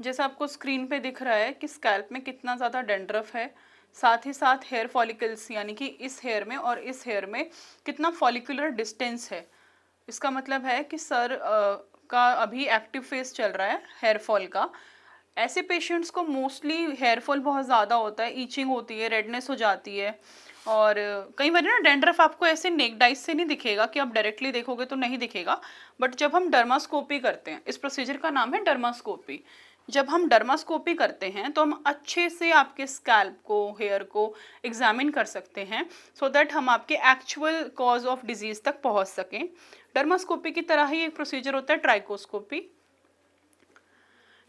जैसा आपको स्क्रीन पे दिख रहा है कि स्कैल्प में कितना ज़्यादा डैंड्रफ है, साथ ही साथ हेयर फॉलिकल्स यानी कि इस हेयर में और इस हेयर में कितना फॉलिकुलर डिस्टेंस है। इसका मतलब है कि सर का अभी एक्टिव फेस चल रहा है हेयर फॉल का। ऐसे पेशेंट्स को मोस्टली हेयर फॉल बहुत ज़्यादा होता है, ईचिंग होती है, रेडनेस हो जाती है। और कई बार ना डैंड्रफ आपको ऐसे नेक्ड आइज से नहीं दिखेगा कि आप डायरेक्टली देखोगे तो नहीं दिखेगा, बट जब हम डर्मास्कोपी करते हैं, इस प्रोसीजर का नाम है डर्मास्कोपी। जब हम डर्मास्कोपी करते हैं तो हम अच्छे से आपके स्कैल्प को, हेयर को एग्जामिन कर सकते हैं, सो दैट हम आपके एक्चुअल कॉज ऑफ डिजीज तक पहुंच सकें। डर्मास्कोपी की तरह ही एक प्रोसीजर होता है ट्राइकोस्कोपी।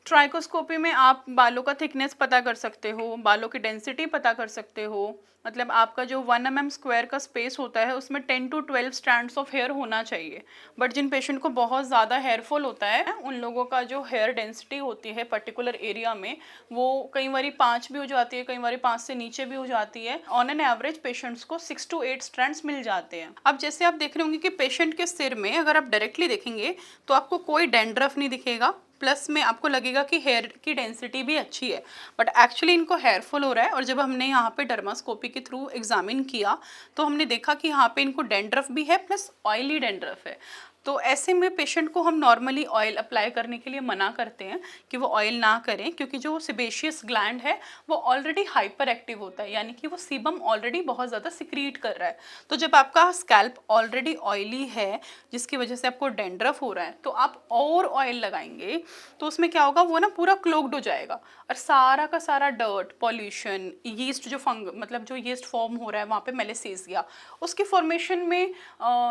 ट्राइकोस्कोपी में आप बालों का थिकनेस पता कर सकते हो, बालों की डेंसिटी पता कर सकते हो। मतलब आपका जो 1 mm स्क्वायर का स्पेस होता है उसमें 10 to 12 स्ट्रैंड्स ऑफ हेयर होना चाहिए। बट जिन पेशेंट को बहुत ज़्यादा हेयर फॉल होता है उन लोगों का जो हेयर डेंसिटी होती है पर्टिकुलर एरिया में, वो कई बारी 5 भी हो जाती है, कई बारी 5 से नीचे भी हो जाती है। ऑन एन एवरेज पेशेंट्स को 6 to 8 स्ट्रैंड्स मिल जाते हैं। अब जैसे आप देख रहे होंगे कि पेशेंट के सिर में अगर आप डायरेक्टली देखेंगे तो आपको कोई डैंड्रफ नहीं दिखेगा, प्लस में आपको लगेगा कि हेयर की डेंसिटी भी अच्छी है, बट एक्चुअली इनको हेयर फॉल हो रहा है। और जब हमने यहाँ पे डर्मास्कोपी के थ्रू एग्जामिन किया तो हमने देखा कि यहाँ पे इनको डेंड्रफ भी है प्लस ऑयली डेंड्रफ है। तो ऐसे में पेशेंट को हम नॉर्मली ऑयल अप्लाई करने के लिए मना करते हैं कि वो ऑयल ना करें, क्योंकि जो सेबेशियस ग्लैंड है वो ऑलरेडी हाइपर एक्टिव होता है, यानी कि वो सीबम ऑलरेडी बहुत ज़्यादा सिक्रीट कर रहा है। तो जब आपका स्कैल्प ऑलरेडी ऑयली है जिसकी वजह से आपको डेंड्रफ हो रहा है, तो आप और ऑयल लगाएंगे तो उसमें क्या होगा, वो ना पूरा क्लोग्ड हो जाएगा और सारा का सारा डर्ट, पॉल्यूशन, यीस्ट जो मतलब जो यीस्ट फॉर्म हो रहा है वहाँ पे मेलेसेजिया, उसकी फॉर्मेशन में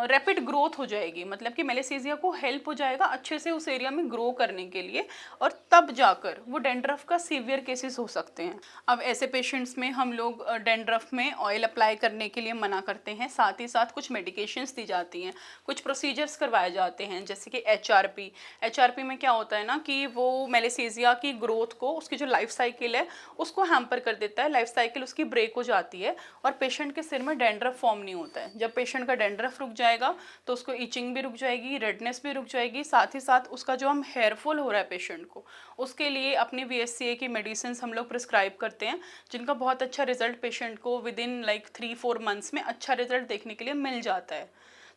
रैपिड ग्रोथ हो जाएगी। मतलब कि मेलेसेजिया को हेल्प हो जाएगा अच्छे से उस एरिया में ग्रो करने के लिए, और तब जाकर वो डेंड्रफ का सीवियर केसेस हो सकते हैं। अब ऐसे पेशेंट्स में हम लोग डेंड्रफ में ऑयल अप्लाई करने के लिए मना करते हैं, साथ ही साथ कुछ मेडिकेशंस दी जाती हैं, कुछ प्रोसीजर्स करवाए जाते हैं, जैसे कि एचआरपी में क्या होता है ना कि वो मेलेसेजिया की ग्रोथ को, उसकी जो लाइफ साइकिल है उसको हैम्पर कर देता है, लाइफ साइकिल उसकी ब्रेक हो जाती है और पेशेंट के सिर में डेंड्रफ फॉर्म नहीं होता है। जब पेशेंट का डेंड्रफ रुक जाएगा तो उसको ईचिंग भी रुक जाएगी, रेडनेस भी रुक जाएगी, साथ ही साथ उसका जो हम हेयर फॉल हो रहा है पेशेंट को, उसके लिए अपनी VSCA की मेडिसिन हम लोग प्रिस्क्राइब करते हैं, जिनका बहुत अच्छा रिजल्ट पेशेंट को विद इन लाइक 3-4 मंथ्स में अच्छा रिजल्ट देखने के लिए मिल जाता है।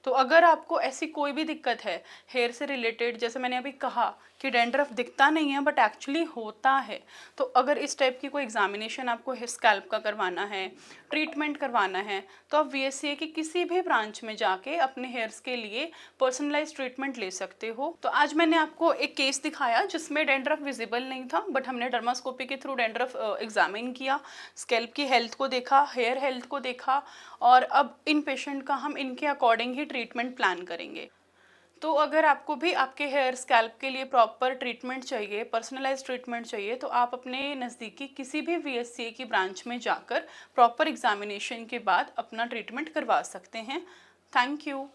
तो अगर आपको ऐसी कोई भी दिक्कत है हेयर से रिलेटेड, जैसे मैंने अभी कहा कि डेंड्रफ दिखता नहीं है बट एक्चुअली होता है, तो अगर इस टाइप की कोई एग्जामिनेशन आपको स्कैल्प का करवाना है, ट्रीटमेंट करवाना है, तो आप VSCA की किसी भी ब्रांच में जाके अपने हेयर्स के लिए पर्सनलाइज ट्रीटमेंट ले सकते हो। तो आज मैंने आपको एक केस दिखाया जिसमें डेंड्रफ विजिबल नहीं था, बट हमने डर्मास्कोपी के थ्रू डेंड्रफ एग्जामिन किया, स्कैल्प की हेल्थ को देखा, हेयर हेल्थ को देखा, और अब इन पेशेंट का हम इनके अकॉर्डिंग ही ट्रीटमेंट प्लान करेंगे। तो अगर आपको भी आपके हेयर स्कैल्प के लिए प्रॉपर ट्रीटमेंट चाहिए, पर्सनलाइज ट्रीटमेंट चाहिए, तो आप अपने नज़दीकी किसी भी VSCA की ब्रांच में जाकर प्रॉपर एग्जामिनेशन के बाद अपना ट्रीटमेंट करवा सकते हैं। Thank you.